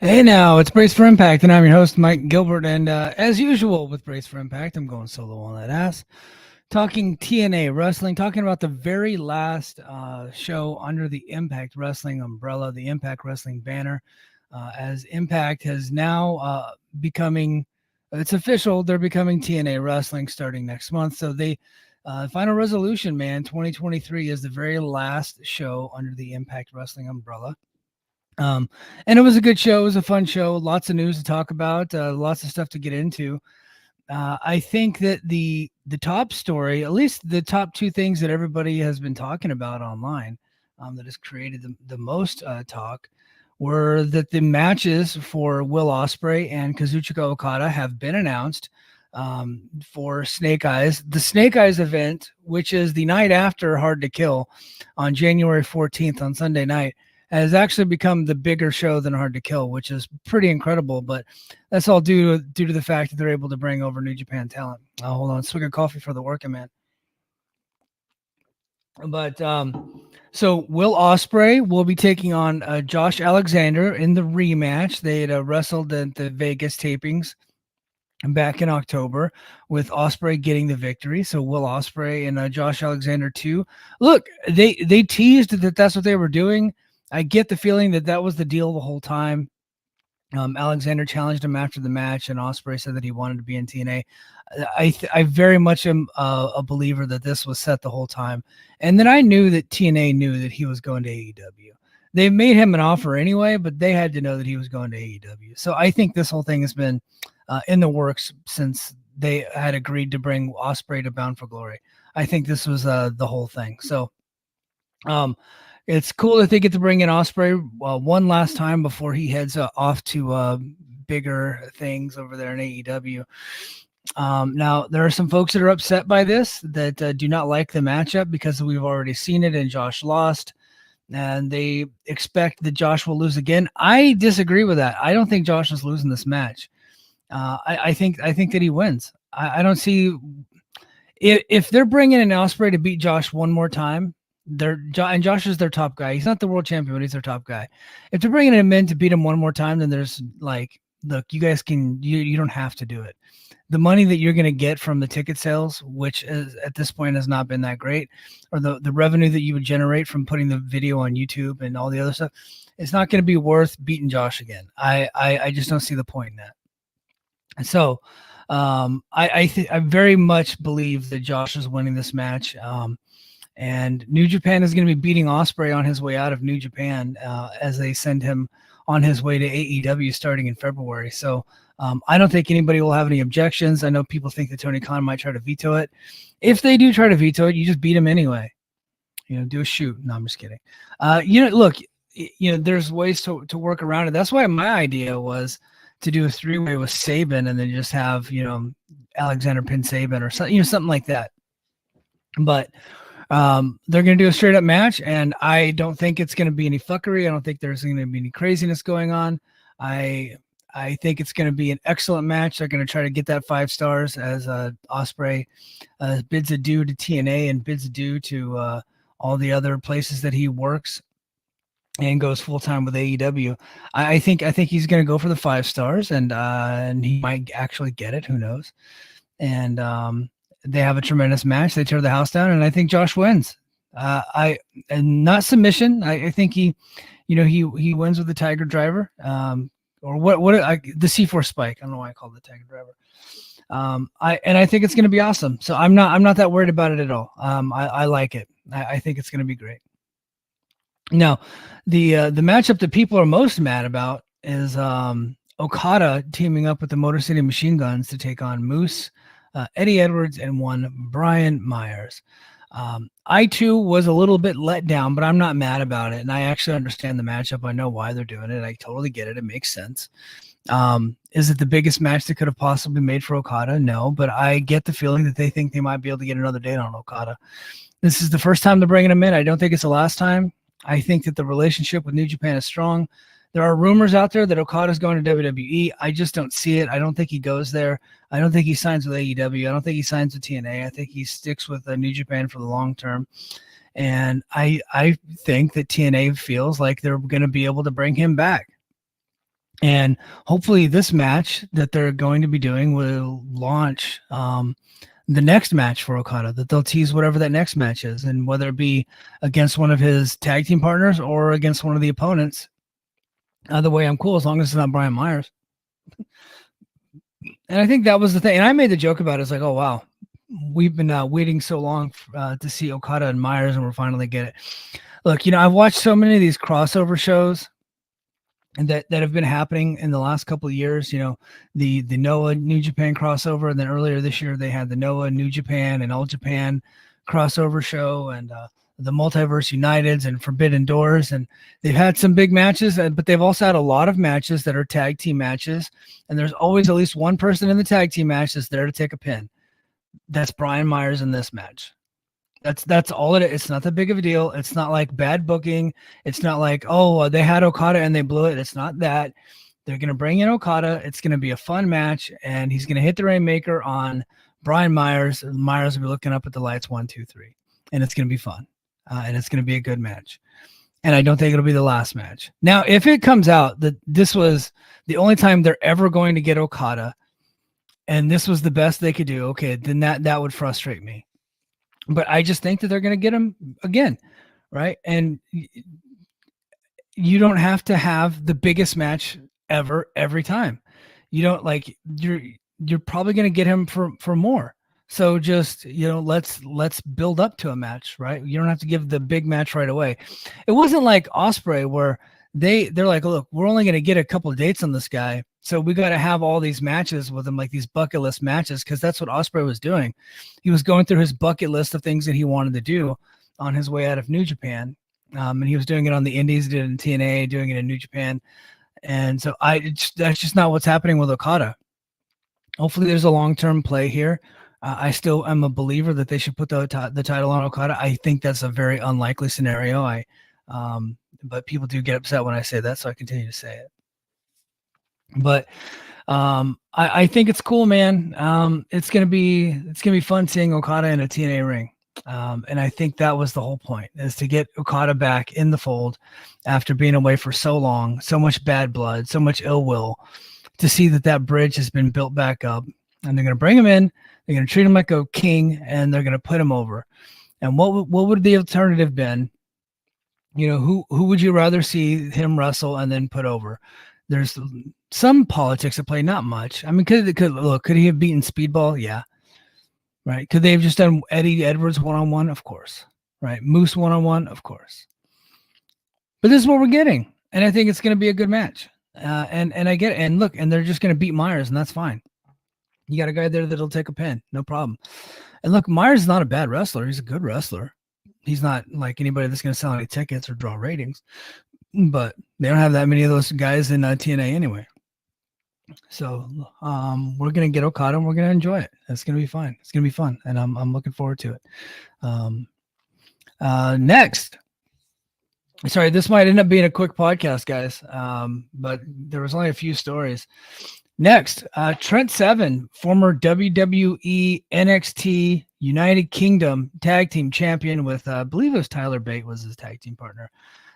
Hey now, it's Brace for Impact, and I'm your host, Mike Gilbert. And as usual with Brace for Impact, I'm going solo on that ass. Talking TNA Wrestling, talking about the very last show under the Impact Wrestling umbrella, the Impact Wrestling banner, as Impact has now becoming, it's official, they're becoming TNA Wrestling starting next month. So final resolution, man, 2023 is the very last show under the Impact Wrestling umbrella. Um, and it was a good show. It was a fun show. Lots of news to talk about. Lots of stuff to get into. I think that the top story, at least the top two things that everybody has been talking about online, that has created the most talk, were that the matches for Will Ospreay and Kazuchika Okada have been announced for Snake Eyes. The Snake Eyes event, which is the night after Hard to Kill on January 14th on Sunday night, has actually become the bigger show than Hard to Kill, which is pretty incredible. But that's all due to the fact that they're able to bring over New Japan talent. Hold on, swig of coffee for the working man. But so Will Ospreay will be taking on Josh Alexander in the rematch. They had wrestled at the Vegas tapings back in October, with Ospreay getting the victory. So Will Ospreay and Josh Alexander too. Look, they teased that that's what they were doing. I get the feeling that that was the deal the whole time. Alexander challenged him after the match, and Ospreay said that he wanted to be in TNA. I very much am a believer that this was set the whole time, and then I knew that TNA knew that he was going to AEW. They made him an offer anyway, but they had to know that he was going to AEW. So I think this whole thing has been in the works since they had agreed to bring Ospreay to Bound for Glory. I think this was the whole thing. So it's cool that they get to bring in Ospreay one last time before he heads off to bigger things over there in AEW. Now, there are some folks that are upset by this, that do not like the matchup because we've already seen it and Josh lost, and they expect that Josh will lose again. I disagree with that. I don't think Josh is losing this match. I think that he wins. I don't see if they're bringing in Ospreay to beat Josh one more time. And Josh is their top guy. He's not the world champion, but he's their top guy. If they're bringing him in to beat him one more time, then there's like, look, you guys can, you don't have to do it. The money that you're going to get from the ticket sales, which is at this point has not been that great, or the revenue that you would generate from putting the video on YouTube and all the other stuff, it's not going to be worth beating Josh again. I just don't see the point in that. And so I very much believe that Josh is winning this match. And New Japan is going to be beating Ospreay on his way out of New Japan as they send him on his way to AEW starting in February. So I don't think anybody will have any objections. I know people think that Tony Khan might try to veto it. If they do try to veto it, you just beat him anyway. Do a shoot. No, I'm just kidding. Look, there's ways to work around it. That's why my idea was to do a three-way with Saban and then just have, Alexander pin Saban or something, something like that. But they're going to do a straight up match, and I don't think it's going to be any fuckery. I don't think there's going to be any craziness going on. I think it's going to be an excellent match. They're going to try to get that 5 stars as Ospreay bids adieu to TNA and bids adieu to all the other places that he works and goes full time with AEW. I think he's going to go for the 5 stars, and he might actually get it. Who knows? And they have a tremendous match. They tear the house down, and I think Josh wins. And not submission. I think he wins with the Tiger Driver, or the C4 Spike. I don't know why I called it the Tiger Driver. I think it's going to be awesome. So I'm not that worried about it at all. I like it. I think it's going to be great. Now, the matchup that people are most mad about is Okada teaming up with the Motor City Machine Guns to take on Moose, Eddie Edwards, and one Brian Myers. I too was a little bit let down, but I'm not mad about it, and I actually understand the matchup. I know why they're doing it. I totally get it. It makes sense. Is it the biggest match they could have possibly made for Okada? No, but I get the feeling that they think they might be able to get another date on Okada. This is the first time they're bringing him in. I don't think it's the last time. I think that the relationship with New Japan is strong. There are rumors out there that Okada's going to WWE. I just don't see it. I don't think he goes there. I don't think he signs with AEW. I don't think he signs with TNA. I think he sticks with New Japan for the long term. And I think that TNA feels like they're going to be able to bring him back. And hopefully this match that they're going to be doing will launch the next match for Okada, that they'll tease whatever that next match is, and whether it be against one of his tag team partners or against one of the opponents. Either way, I'm cool as long as it's not Brian Myers. And I think that was the thing. And I made the joke about it. It's like, oh, wow, we've been waiting so long to see Okada and Myers, and we're finally get it. Look, I've watched so many of these crossover shows and that have been happening in the last couple of years. The Noah New Japan crossover, and then earlier this year they had the Noah New Japan and All Japan crossover show, and the Multiverse Uniteds and Forbidden Doors, and they've had some big matches, but they've also had a lot of matches that are tag team matches, and there's always at least one person in the tag team match that's there to take a pin. That's Brian Myers in this match. That's all it is. It's not that big of a deal. It's not like bad booking. It's not like, oh, they had Okada and they blew it. It's not that. They're going to bring in Okada. It's going to be a fun match, and he's going to hit the Rainmaker on Brian Myers. Myers will be looking up at the lights, 1, 2, 3, and it's going to be fun, and it's going to be a good match. And I don't think it'll be the last match. Now, if it comes out that this was the only time they're ever going to get Okada, and this was the best they could do, okay, then that would frustrate me. But I just think that they're going to get him again, right? And you don't have to have the biggest match ever every time. You don't like you're probably going to get him for more. So just let's build up to a match, right? You don't have to give the big match right away. It wasn't like Ospreay where they're like, look, we're only going to get a couple of dates on this guy, so we got to have all these matches with him, like these bucket list matches, because that's what Ospreay was doing. He was going through his bucket list of things that he wanted to do on his way out of New Japan, and he was doing it on the Indies, did it in TNA, doing it in New Japan, and so that's just not what's happening with Okada. Hopefully, there's a long-term play here. I still am a believer that they should put the title on Okada. I think that's a very unlikely scenario. But people do get upset when I say that, so I continue to say it. But I think it's cool, man. It's gonna be fun seeing Okada in a TNA ring, and I think that was the whole point, is to get Okada back in the fold after being away for so long, so much bad blood, so much ill will. To see that bridge has been built back up, and they're gonna bring him in, they're gonna treat him like a king, and they're gonna put him over. And what would the alternative been? Who would you rather see him wrestle and then put over? There's some politics at play, not much. I mean, could he have beaten Speedball? Yeah. Right. Could they have just done Eddie Edwards one-on-one? Of course. Right. Moose one-on-one? Of course. But this is what we're getting. And I think it's going to be a good match. And I get it. And look, and they're just going to beat Myers, and that's fine. You got a guy there that'll take a pin. No problem. And look, Myers is not a bad wrestler. He's a good wrestler. He's not like anybody that's going to sell any tickets or draw ratings, but they don't have that many of those guys in TNA anyway. So we're going to get Okada, and we're going to enjoy it. It's going to be fine. It's going to be fun, and I'm looking forward to it. Next, sorry, this might end up being a quick podcast, guys, but there was only a few stories. Next, Trent Seven, former WWE NXT United Kingdom tag team champion with, I believe it was Tyler Bate was his tag team partner.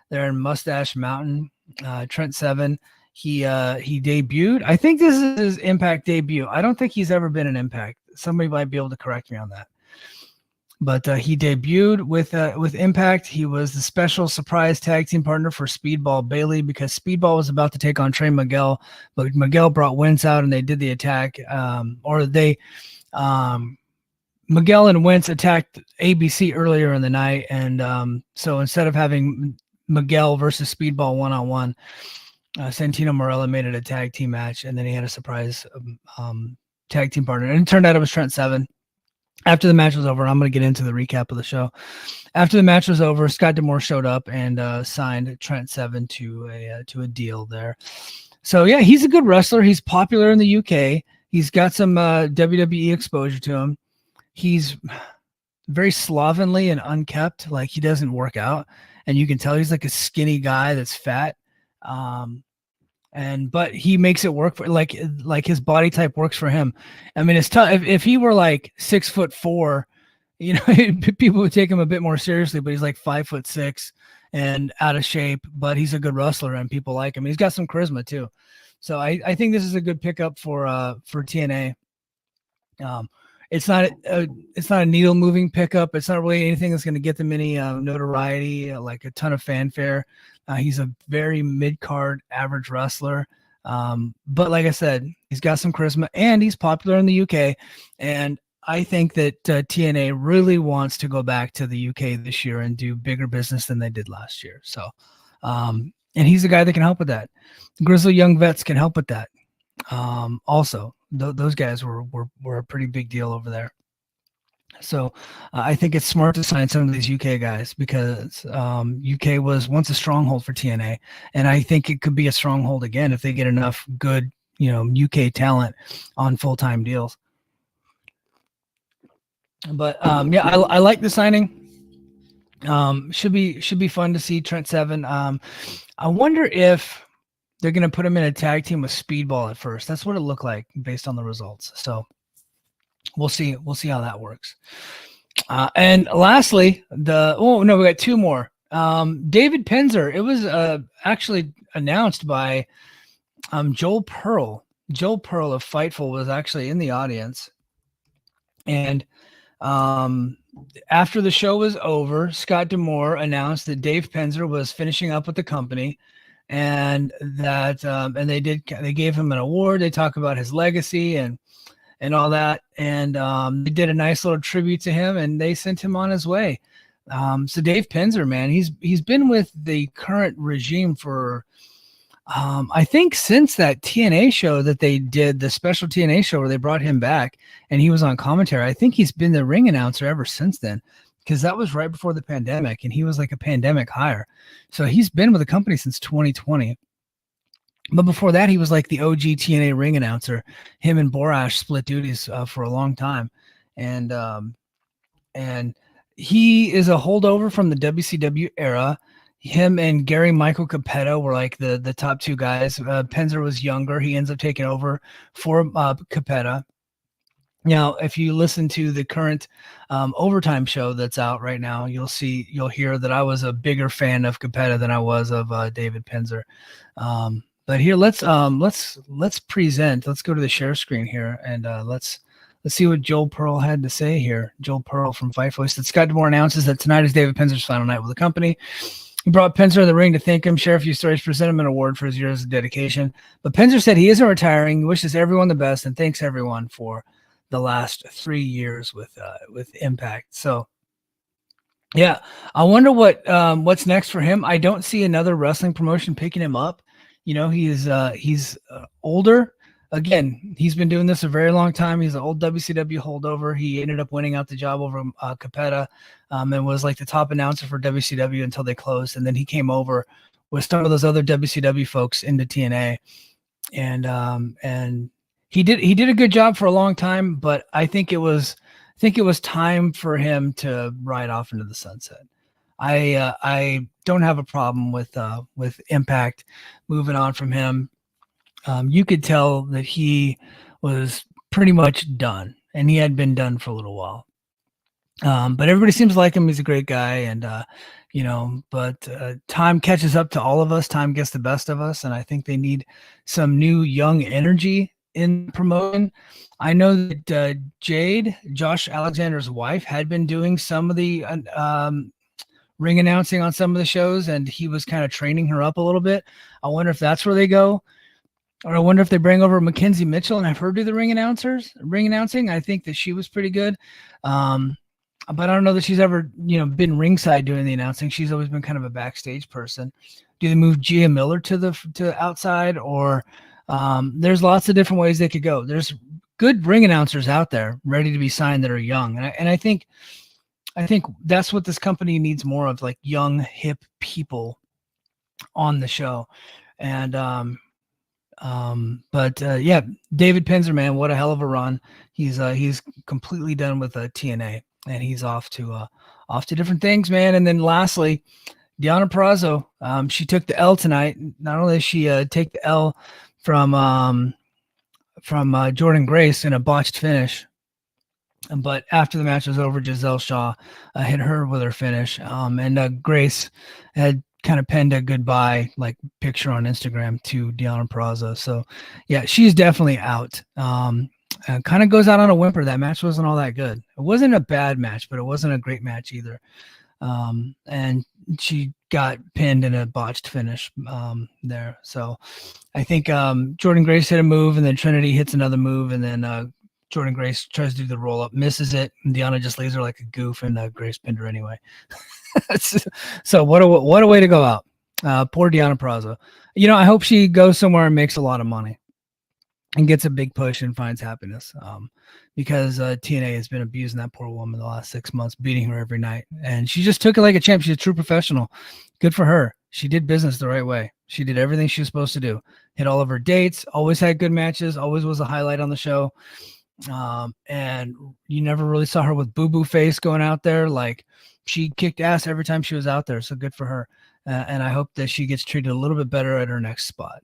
They're in Mustache Mountain. Trent Seven, he debuted. I think this is his Impact debut. I don't think he's ever been in Impact. Somebody might be able to correct me on that. But he debuted with Impact. He was the special surprise tag team partner for Speedball Bailey, because Speedball was about to take on Trey Miguel, but Miguel brought Wentz out and they did the attack. Miguel and Wentz attacked ABC earlier in the night, and so instead of having Miguel versus Speedball one-on-one, Santino Marella made it a tag team match, and then he had a surprise tag team partner, and it turned out it was Trent Seven. After the match was over, I'm going to get into the recap of the show. After the match was over, Scott D'Amore showed up and signed Trent Seven to a deal there. So yeah, he's a good wrestler. He's popular in the UK. He's got some WWE exposure to him. He's very slovenly and unkept. Like, he doesn't work out, and you can tell he's like a skinny guy that's fat. But he makes it work for like his body type works for him. I mean, it's tough. If he were like 6'4", people would take him a bit more seriously, but he's like 5'6" and out of shape, but he's a good wrestler and people like him. He's got some charisma too. So I think this is a good pickup for TNA. Um, it's not a needle moving pickup. It's not really anything that's going to get them any notoriety, like a ton of fanfare. He's a very mid card average wrestler. But like I said, he's got some charisma and he's popular in the UK. And I think that TNA really wants to go back to the UK this year and do bigger business than they did last year. So, and he's the guy that can help with that. Grizzly Young Vets can help with that. Also, those guys were a pretty big deal over there. So I think it's smart to sign some of these UK guys because UK was once a stronghold for TNA, and I think it could be a stronghold again if they get enough good, UK talent on full-time deals. But yeah, I like the signing. Should be fun to see Trent Seven. I wonder if they're going to put him in a tag team with Speedball at first. That's what it looked like based on the results. So we'll see. We'll see how that works. And lastly, we got two more. David Penzer. It was actually announced by Joel Pearl. Joel Pearl of Fightful was actually in the audience. And after the show was over, Scott D'Amore announced that Dave Penzer was finishing up with the company. And that and they gave him an award. They talk about his legacy and all that, and they did a nice little tribute to him, and they sent him on his way. So Dave Penzer, man, he's been with the current regime for I think since that TNA show that they did, the special TNA show where they brought him back and he was on commentary. I think he's been the ring announcer ever since then, because that was right before the pandemic and he was like a pandemic hire. So he's been with the company since 2020. But before that, he was like the OG TNA ring announcer. Him and Borash split duties for a long time. And he is a holdover from the WCW era. Him and Gary Michael Capetta were like the top two guys. Penzer was younger. He ends up taking over for Capetta. Now, if you listen to the current Overtime show that's out right now, you'll hear that I was a bigger fan of Capetta than I was of David Penzer. But here, let's present. Let's go to the share screen here, and let's see what Joel Pearl had to say here. Joel Pearl from Fightful said Scott D'Amore announces that tonight is David Penzer's final night with the company. He brought Penzer in the ring to thank him, share a few stories, present him an award for his years of dedication. But Penzer said he isn't retiring. He wishes everyone the best and thanks everyone for the last 3 years with Impact. So yeah, I wonder what's next for him. I don't see another wrestling promotion picking him up. He's older. Again, he's been doing this a very long time. He's an old WCW holdover. He ended up winning out the job over Capetta, and was like the top announcer for WCW until they closed. And then he came over with some of those other WCW folks into TNA, and he did a good job for a long time. But I think it was time for him to ride off into the sunset. I don't have a problem with Impact moving on from him. You could tell that he was pretty much done, and he had been done for a little while. But everybody seems to like him. He's a great guy, and but time catches up to all of us. Time gets the best of us, and I think they need some new young energy in promotion. I know that Jade, Josh Alexander's wife, had been doing some of the ring announcing on some of the shows, and he was kind of training her up a little bit. I wonder if that's where they go. Or I wonder if they bring over Mackenzie Mitchell and have her do the ring announcing. I think that she was pretty good. But I don't know that she's ever, been ringside doing the announcing. She's always been kind of a backstage person. Do they move Gia Miller to outside, or there's lots of different ways they could go. There's good ring announcers out there ready to be signed that are young. And I think that's what this company needs more of, like young, hip people on the show. And, yeah, David Penzer, man, what a hell of a run. He's completely done with TNA, and he's off to different things, man. And then lastly, Deonna Purrazzo, she took the L tonight. Not only did she take the L from Jordan Grace in a botched finish, but after the match was over, Giselle Shaw hit her with her finish. And Grace had kind of penned a goodbye like picture on Instagram to Deonna Purrazzo. So yeah, she's definitely out. Kind of goes out on a whimper. That match wasn't all that good. It wasn't a bad match, but it wasn't a great match either. And she got pinned in a botched finish there. So I think Jordan Grace hit a move, and then Trinity hits another move, and then Jordan Grace tries to do the roll up, misses it, and Deonna just leaves her like a goof, and Grace pinned her anyway. So what a way to go out. Poor Deonna Purrazzo. I hope she goes somewhere and makes a lot of money and gets a big push and finds happiness. Because TNA has been abusing that poor woman the last 6 months, beating her every night. And she just took it like a champ. She's a true professional. Good for her. She did business the right way. She did everything she was supposed to do. Hit all of her dates, always had good matches, always was a highlight on the show. And you never really saw her with boo-boo face going out there. Like, she kicked ass every time she was out there. So good for her. And I hope that she gets treated a little bit better at her next spot.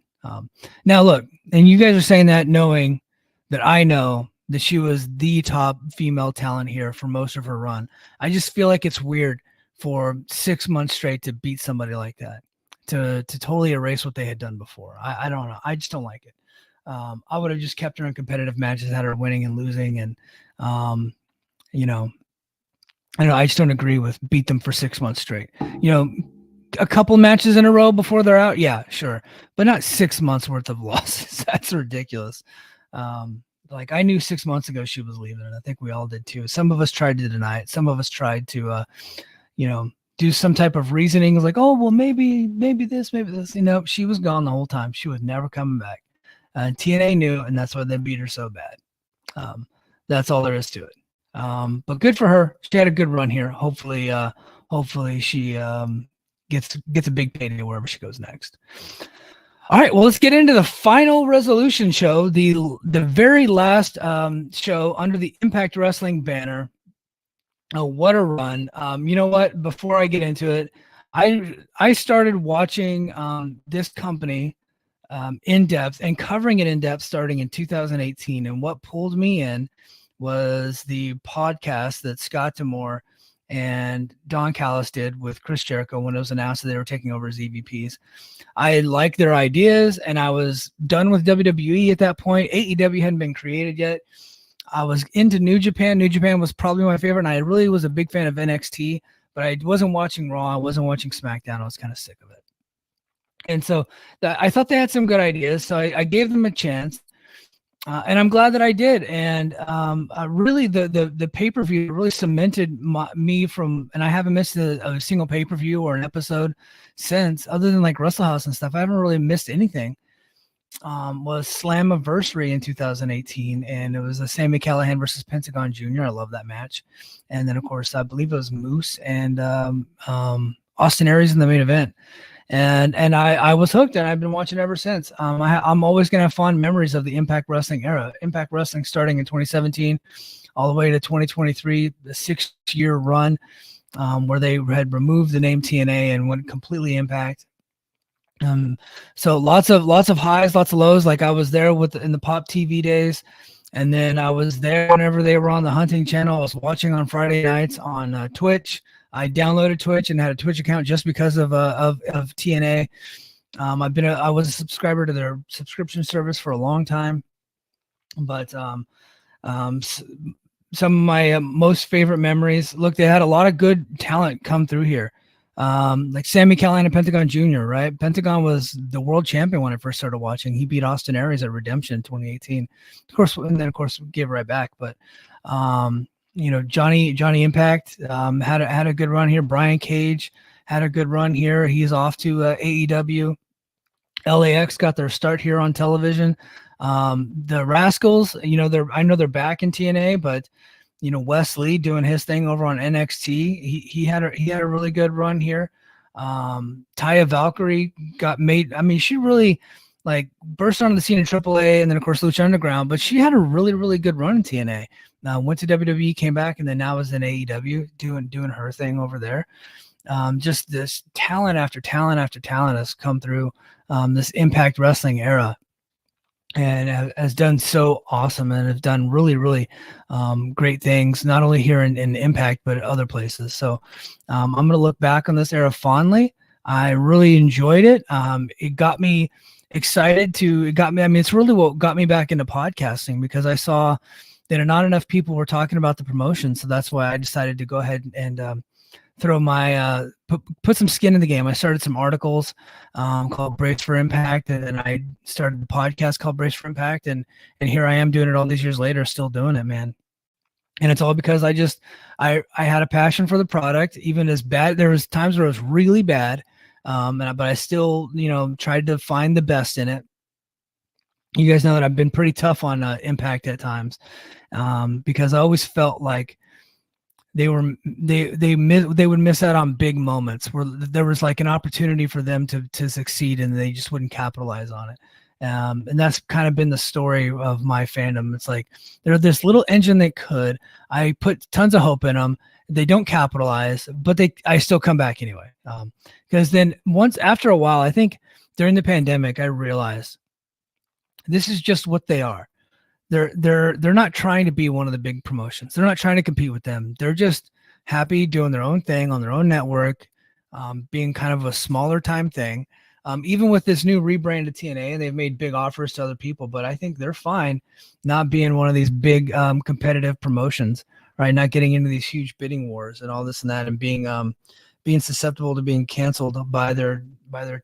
Now look, and you guys are saying that knowing that I know that she was the top female talent here for most of her run. I just feel like it's weird for 6 months straight to beat somebody like that, to totally erase what they had done before. I don't know. I just don't like it. I would have just kept her in competitive matches, had her winning and losing. And, I just don't agree with beat them for 6 months straight. A couple matches in a row before they're out. Yeah, sure. But not 6 months worth of losses. That's ridiculous. Like, I knew 6 months ago she was leaving, and I think we all did too. Some of us tried to deny it. Some of us tried to, do some type of reasoning. Like, oh, well, maybe this, maybe this. She was gone the whole time. She was never coming back. And TNA knew, and that's why they beat her so bad. That's all there is to it. But good for her. She had a good run here. Hopefully she gets a big payday wherever she goes next. All right, well, let's get into the final resolution show, the very last show under the Impact Wrestling banner. Oh, what a run. You know what? Before I get into it, I started watching this company in depth and covering it in depth starting in 2018. And what pulled me in was the podcast that Scott D'Amore and Don Callis did with Chris Jericho when it was announced that they were taking over as EVPs. I liked their ideas, and I was done with WWE at that point. AEW hadn't been created yet. I was into New Japan. New Japan was probably my favorite, and I really was a big fan of NXT, but I wasn't watching Raw. I wasn't watching SmackDown. I was kind of sick of it. And so I thought they had some good ideas, so I gave them a chance. And I'm glad that I did. And really, the pay-per-view really cemented me from, and I haven't missed a single pay-per-view or an episode since, other than like Wrestle House and stuff. I haven't really missed anything. Was Slammiversary in 2018, and it was a Sami Callihan versus Pentagon Jr. I love that match. And then, of course, I believe it was Moose and Austin Aries in the main event. And I was hooked, and I've been watching ever since. I'm always going to have fond memories of the Impact Wrestling era. Impact Wrestling starting in 2017 all the way to 2023, the 6-year run where they had removed the name TNA and went completely Impact. So lots of highs, lots of lows. Like, I was there in the Pop TV days, and then I was there whenever they were on the Hunting Channel. I was watching on Friday nights on Twitch. I downloaded Twitch and had a Twitch account just because of TNA. I was a subscriber to their subscription service for a long time, but some of my most favorite memories. Look, they had a lot of good talent come through here, like Sami Callihan and Pentagon Jr. Right, Pentagon was the world champion when I first started watching. He beat Austin Aries at Redemption in 2018, of course, and then of course gave it right back, but. Johnny Impact had a good run here. Brian Cage had a good run here. He's off to AEW. LAX got their start here on television. The Rascals, I know they're back in TNA, but Wes Lee doing his thing over on NXT. He had a really good run here. Taya Valkyrie got made. I mean, she really burst onto the scene in AAA, and then of course Lucha Underground. But she had a really, really good run in TNA. Went to WWE, came back, and then now is in AEW doing her thing over there. Just this talent after talent after talent has come through this Impact Wrestling era, and has done so awesome, and have done really, really great things, not only here in Impact, but at other places. So I'm going to look back on this era fondly. I really enjoyed it. It got me excited to. It got me. I mean, it's really what got me back into podcasting because I saw that not enough people were talking about the promotion. So that's why I decided to go ahead and throw my put some skin in the game. I started some articles called Brace for Impact, and then I started a podcast called Brace for Impact, and here I am doing it all these years later, still doing it, man. And it's all because I had a passion for the product, even as bad. There was times where it was really bad, but I still tried to find the best in it. You guys know that I've been pretty tough on Impact at times because I always felt like they would miss out on big moments where there was like an opportunity for them to succeed and they just wouldn't capitalize on it. And that's kind of been the story of my fandom. It's like they're this little engine that could. I put tons of hope in them. They don't capitalize, but I still come back anyway. Because then after a while, I think during the pandemic, I realized this is just what they are. They're not trying to be one of the big promotions. They're not trying to compete with them. They're just happy doing their own thing on their own network, being kind of a smaller time thing. Even with this new rebranded TNA, they've made big offers to other people, but I think they're fine not being one of these big competitive promotions, right? Not getting into these huge bidding wars and all this and that, and being susceptible to being canceled by their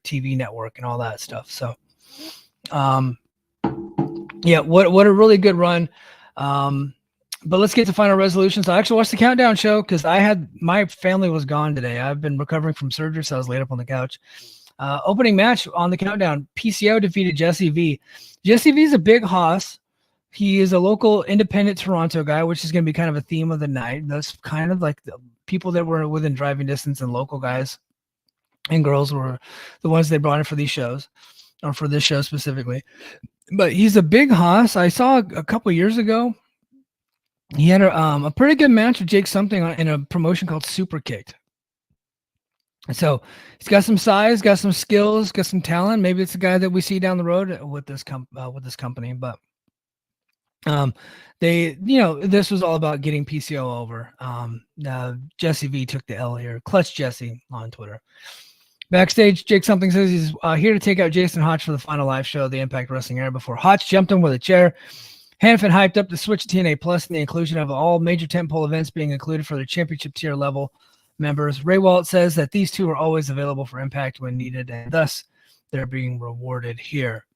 TV network and all that stuff. So, yeah, what a really good run. But let's get to final resolutions. I actually watched the countdown show because my family was gone today. I've been recovering from surgery, so I was laid up on the couch. Opening match on the countdown, PCO defeated Jesse V. Jesse V is a big hoss. He is a local independent Toronto guy, which is going to be kind of a theme of the night. That's kind of like the people that were within driving distance, and local guys and girls were the ones they brought in for these shows, or for this show specifically. But he's a big hoss. I saw a couple years ago, he had a pretty good match with Jake something in a promotion called Super Kicked. So he's got some size, got some skills, got some talent. Maybe it's a guy that we see down the road with this company. But this was all about getting PCO over. Jesse V took the L here. Clutch Jesse on Twitter. Backstage, Jake something says he's here to take out Jason Hotch for the final live show of the Impact Wrestling era before Hotch jumped him with a chair. Hanford hyped up the switch to TNA Plus and the inclusion of all major tentpole events being included for the championship tier level members. Ray Walt says that these two are always available for Impact when needed, and thus they're being rewarded here.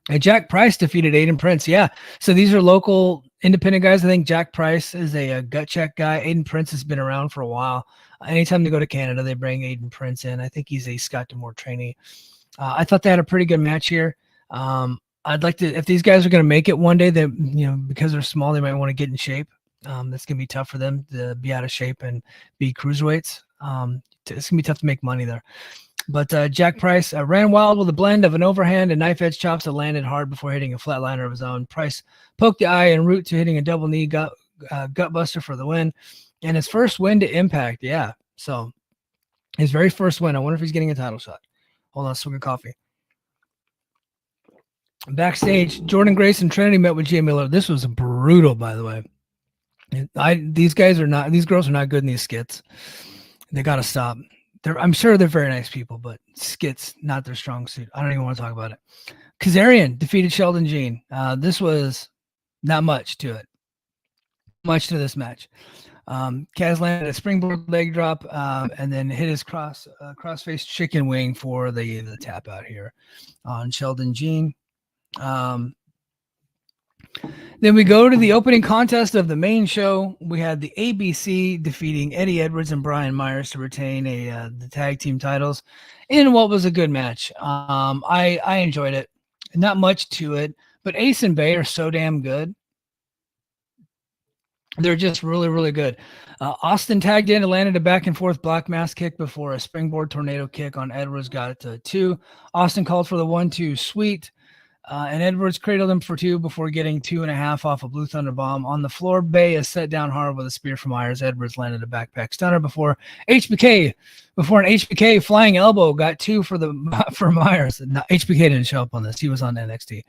And Jack Price defeated Aiden Prince. Yeah, so these are local independent guys. I think Jack Price is a gut check guy. Aiden Prince has been around for a while. Anytime they go to Canada, they bring Aiden Prince in. I think he's a Scott D'Amore trainee. I thought they had a pretty good match here. I'd like to, if these guys are going to make it one day, because they're small, they might want to get in shape. That's going to be tough for them to be out of shape and be cruiserweights. It's going to be tough to make money there. But Jack Price ran wild with a blend of an overhand and knife edge chops that landed hard before hitting a flatliner of his own. Price poked the eye en route to hitting a double knee gut buster for the win. And his first win to Impact. Yeah. So his very first win. I wonder if he's getting a title shot. Hold on, swig of coffee. Backstage, Jordan Grace and Trinity met with Jay Miller. This was brutal, by the way. These girls are not good in these skits. They got to stop. I'm sure they're very nice people, but skits, not their strong suit. I don't even want to talk about it. Kazarian defeated Sheldon Jean. This was not much to it. Much to this match. Kaz landed a springboard leg drop and then hit his cross-faced chicken wing for the tap out here on Sheldon Jean. Then we go to the opening contest of the main show. We had the ABC defeating Eddie Edwards and Brian Myers to retain the tag team titles in what was a good match. I enjoyed it. Not much to it, but Ace and Bay are so damn good. They're just really, really good. Austin tagged in and landed a back and forth black mass kick before a springboard tornado kick on Edwards got it to 2. Austin called for the 1-2 sweet. And Edwards cradled him for 2 before getting 2.5 off a Blue Thunder Bomb. On the floor, Bay is set down hard with a spear from Myers. Edwards landed a backpack stunner before an HBK flying elbow got 2 for Myers. No, HBK didn't show up on this. He was on NXT.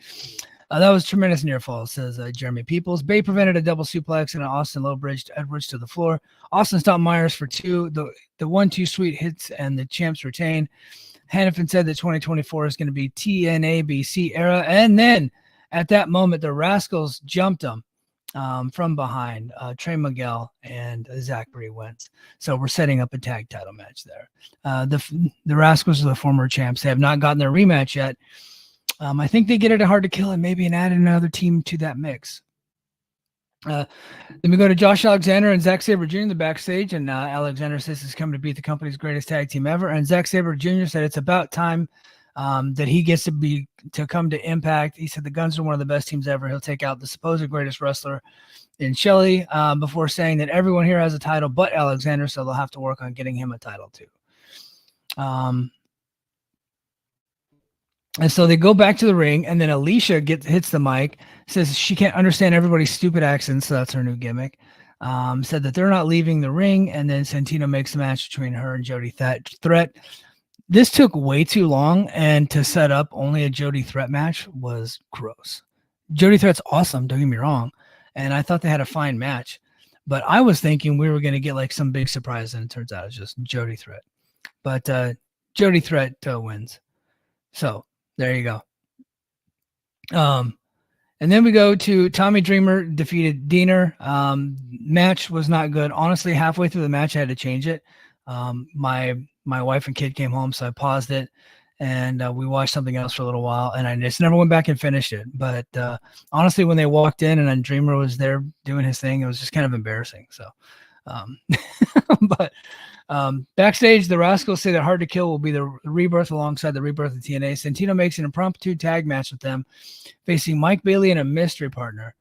That was tremendous near fall, says Jeremy Peoples. Bay prevented a double suplex and Austin low bridged Edwards to the floor. Austin stopped Myers for two. The 1-2 sweet hits and the champs retain. Hannafin said that 2024 is going to be TNABC era. And then at that moment, the Rascals jumped them from behind. Trey Miguel and Zachary Wentz. So we're setting up a tag title match there. The Rascals are the former champs. They have not gotten their rematch yet. I think they get it hard to kill and maybe add another team to that mix. Then we go to Josh Alexander and Zack Sabre Jr. in the backstage, and Alexander says he's coming to beat the company's greatest tag team ever. And Zack Sabre Jr. said it's about time that he gets to come to Impact. He said the Guns are one of the best teams ever. He'll take out the supposed greatest wrestler in Shelley before saying that everyone here has a title but Alexander, so they'll have to work on getting him a title too. And so they go back to the ring, and then Alicia hits the mic, says she can't understand everybody's stupid accents, so that's her new gimmick. Said that they're not leaving the ring, and then Santino makes the match between her and Jody Threat. This took way too long, and to set up only a Jody Threat match was gross. Jody Threat's awesome, don't get me wrong, and I thought they had a fine match, but I was thinking we were going to get like some big surprise, and it turns out it's just Jody Threat. But Jody Threat wins. So there you go. And then we go to Tommy Dreamer defeated Diener. Match was not good. Honestly, halfway through the match, I had to change it. My wife and kid came home, so I paused it, and we watched something else for a little while, and I just never went back and finished it. But honestly, when they walked in and then Dreamer was there doing his thing, it was just kind of embarrassing. So, but backstage, the Rascals say that Hard to Kill will be the Rebirth alongside the Rebirth of TNA. Santino makes an impromptu tag match with them, facing Mike Bailey and a mystery partner.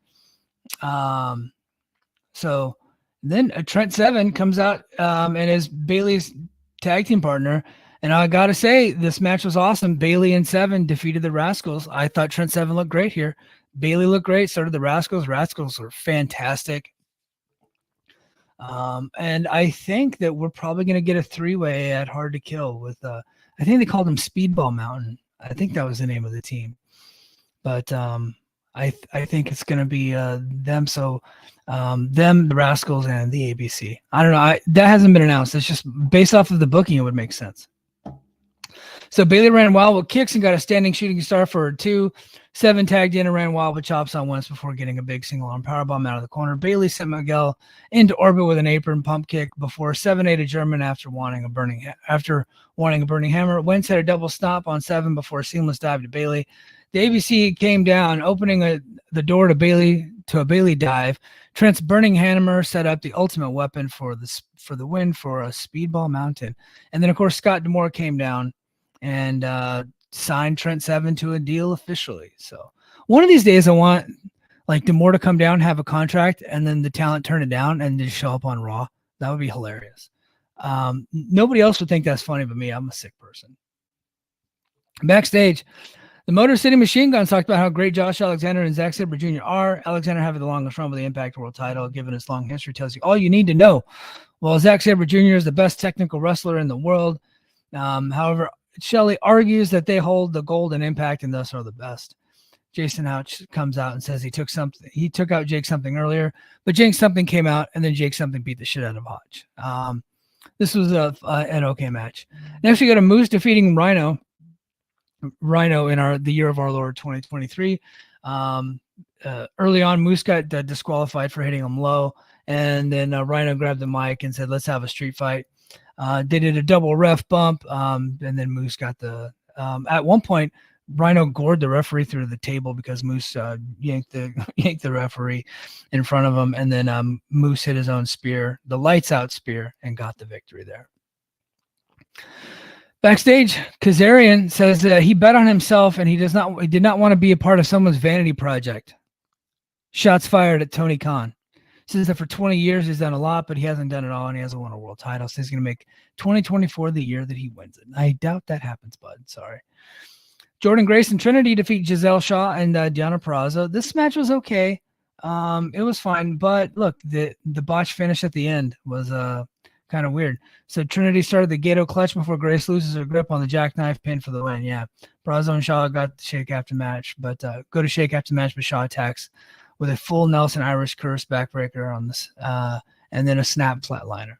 So then Trent Seven comes out and is Bailey's tag team partner. And I got to say, this match was awesome. Bailey and Seven defeated the Rascals. I thought Trent Seven looked great here. Bailey looked great. So did the Rascals. Rascals were fantastic. And I think that we're probably going to get a three-way at Hard to Kill with, I think they called them Speedball Mountain. I think that was the name of the team. But I think it's going to be them. So them, the Rascals, and the ABC. I don't know. That hasn't been announced. It's just based off of the booking, it would make sense. So Bailey ran wild with kicks and got a standing shooting star for 2. Seven tagged in and ran wild with chops on Wentz before getting a big single arm powerbomb out of the corner. Bailey sent Miguel into orbit with an apron pump kick before 7-8 a German after wanting a burning hammer. Wentz had a double stomp on Seven before a seamless dive to Bailey. The ABC came down, opening the door to a Bailey dive. Trent's burning hammer set up the ultimate weapon for the win for a Speedball Mountain. And then of course Scott D'Amore came down and signed Trent Seven to a deal officially. So one of these days I want like D'Amore to come down, have a contract, and then the talent turn it down and just show up on Raw. That would be hilarious. Nobody else would think that's funny but me. I'm a sick person. Backstage, the Motor City Machine Guns talked about how great Josh Alexander and Zack Sabre Jr. are. Alexander having the longest run with the Impact World title, given his long history, tells you all you need to know. Well, Zack Sabre Jr. is the best technical wrestler in the world. However, Shelley argues that they hold the gold and Impact and thus are the best. Jason Ouch comes out and says he took out Jake Something earlier, but Jake Something came out and then Jake Something beat the shit out of Hotch. This was an okay match. Next we go to Moose defeating Rhino in the year of our Lord 2023. Early on, Moose got disqualified for hitting him low, and then Rhino grabbed the mic and said, "Let's have a street fight." They did a double ref bump, and then Moose got at one point, Rhino gored the referee through the table because Moose yanked the referee in front of him, and then Moose hit his own spear, the lights out spear, and got the victory there. Backstage, Kazarian says that he bet on himself and he did not want to be a part of someone's vanity project. Shots fired at Tony Khan. Says that for 20 years he's done a lot, but he hasn't done it all, and he hasn't won a world title. So he's going to make 2024 the year that he wins it. I doubt that happens, bud. Sorry. Jordan Grace and Trinity defeat Giselle Shaw and Deonna Purrazzo. This match was okay. It was fine, but look, the botch finish at the end was Kind of weird. So Trinity started the Gato clutch before Grace loses her grip on the jackknife pin for the win. Yeah. Brazo and Shaw got the shake after match, but go to shake after match, but Shaw attacks with a full Nelson Irish curse backbreaker on this, and then a snap flatliner.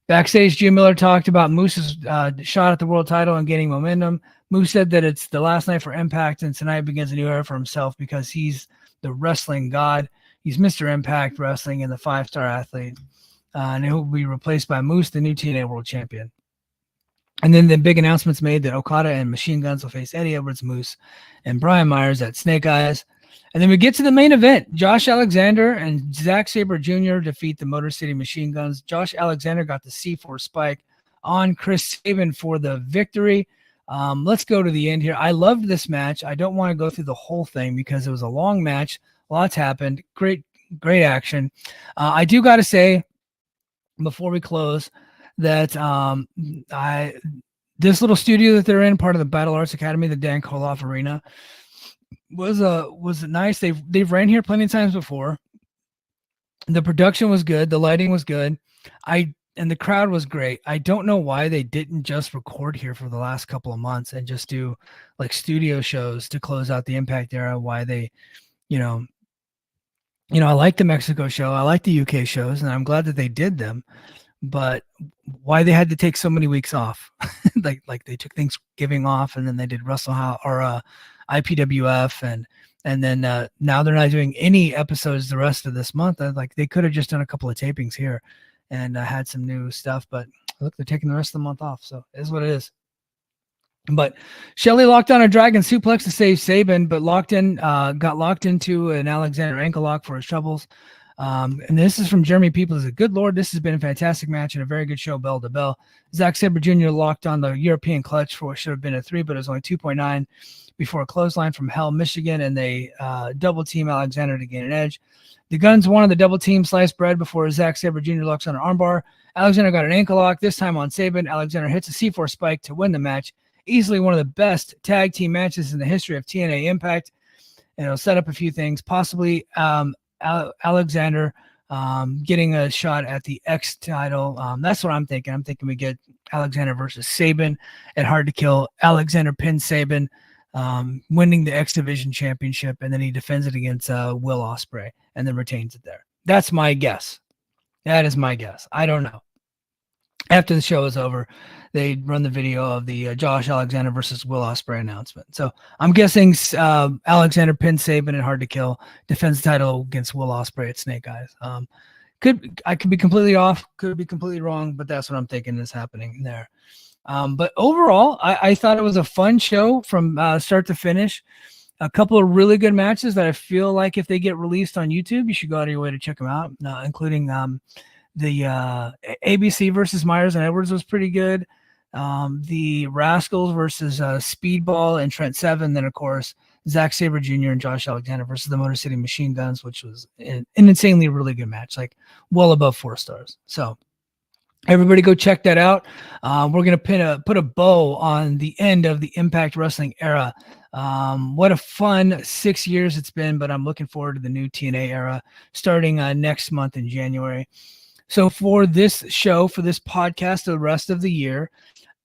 Backstage, Jim Miller talked about Moose's shot at the world title and gaining momentum. Moose said that it's the last night for Impact, and tonight begins a new era for himself because he's the wrestling god. He's Mr. Impact Wrestling and the 5-star athlete. And he'll be replaced by Moose, the new TNA World Champion. And then the big announcements made that Okada and Machine Guns will face Eddie Edwards, Moose, and Brian Myers at Snake Eyes. And then we get to the main event. Josh Alexander and Zack Sabre Jr. defeat the Motor City Machine Guns. Josh Alexander got the C4 spike on Chris Sabin for the victory. Let's go to the end here. I loved this match. I don't want to go through the whole thing because it was a long match. Lots happened. Great action. I do got to say, before we close, that this little studio that they're in, part of the Battle Arts Academy, the Dan Koloff Arena, was nice. They've ran here plenty of times before. The production was good. The lighting was good. And the crowd was great. I don't know why they didn't just record here for the last couple of months and just do like studio shows to close out the Impact era. Why they, I like the Mexico show. I like the UK shows, and I'm glad that they did them. But why they had to take so many weeks off? like they took Thanksgiving off, and then they did Russell House or IPWF, and then now they're not doing any episodes the rest of this month. Like they could have just done a couple of tapings here and had some new stuff. But look, they're taking the rest of the month off, so it is what it is. But Shelley locked on a dragon suplex to save Sabin, but got locked into an Alexander ankle lock for his troubles. And this is from Jeremy Peoples. Good Lord, this has been a fantastic match and a very good show, bell to bell. Zack Sabre Jr. locked on the European clutch for what should have been a 3, but it was only 2.9 before a clothesline from Hell, Michigan, and they double team Alexander to gain an edge. The Guns won on the double team sliced bread before Zack Sabre Jr. locks on an armbar. Alexander got an ankle lock, this time on Sabin. Alexander hits a C4 spike to win the match. Easily one of the best tag team matches in the history of TNA Impact. And it'll set up a few things, possibly Alexander getting a shot at the X title. That's what I'm thinking. I'm thinking we get Alexander versus Sabin at Hard to Kill. Alexander pins Sabin, winning the X Division Championship, and then he defends it against Will Ospreay and then retains it there. That's my guess. That is my guess. I don't know. After the show is over, they run the video of the Josh Alexander versus Will Ospreay announcement. So I'm guessing Alexander pins Sabin at Hard to Kill, defends the title against Will Ospreay at Snake Eyes. I could be completely off, could be completely wrong, but that's what I'm thinking is happening there. But overall, I thought it was a fun show from start to finish. A couple of really good matches that I feel like if they get released on YouTube, you should go out of your way to check them out, including the ABC versus Myers and Edwards was pretty good. The Rascals versus Speedball and Trent Seven. Then, of course, Zack Sabre Jr. and Josh Alexander versus the Motor City Machine Guns, which was an insanely really good match, like well above 4 stars. So everybody go check that out. We're going to put a bow on the end of the Impact Wrestling era. What a fun 6 years it's been, but I'm looking forward to the new TNA era starting next month in January. So for this show, for this podcast, the rest of the year,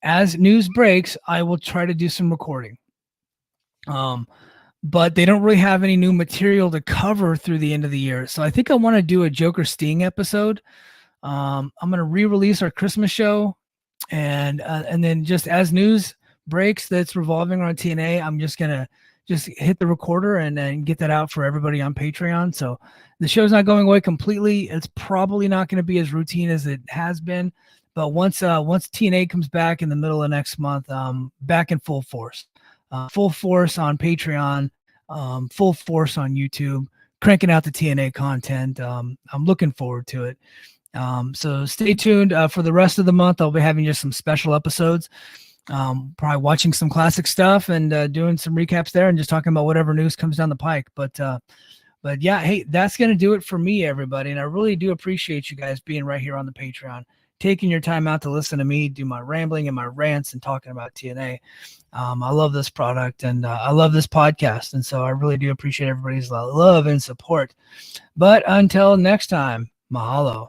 as news breaks, I will try to do some recording. But they don't really have any new material to cover through the end of the year. So I think I want to do a Joker Sting episode. I'm going to re-release our Christmas show. And then just as news breaks that's revolving around TNA, I'm just going to hit the recorder and then get that out for everybody on Patreon. So the show's not going away completely. It's probably not going to be as routine as it has been. But once TNA comes back in the middle of next month, back in full force. Full force on Patreon, full force on YouTube, cranking out the TNA content. I'm looking forward to it. So stay tuned for the rest of the month. I'll be having just some special episodes. Probably watching some classic stuff and doing some recaps there and just talking about whatever news comes down the pike. But yeah, hey, that's going to do it for me, everybody. And I really do appreciate you guys being right here on the Patreon, taking your time out to listen to me do my rambling and my rants and talking about TNA. I love this product and I love this podcast. And so I really do appreciate everybody's love and support. But until next time, mahalo.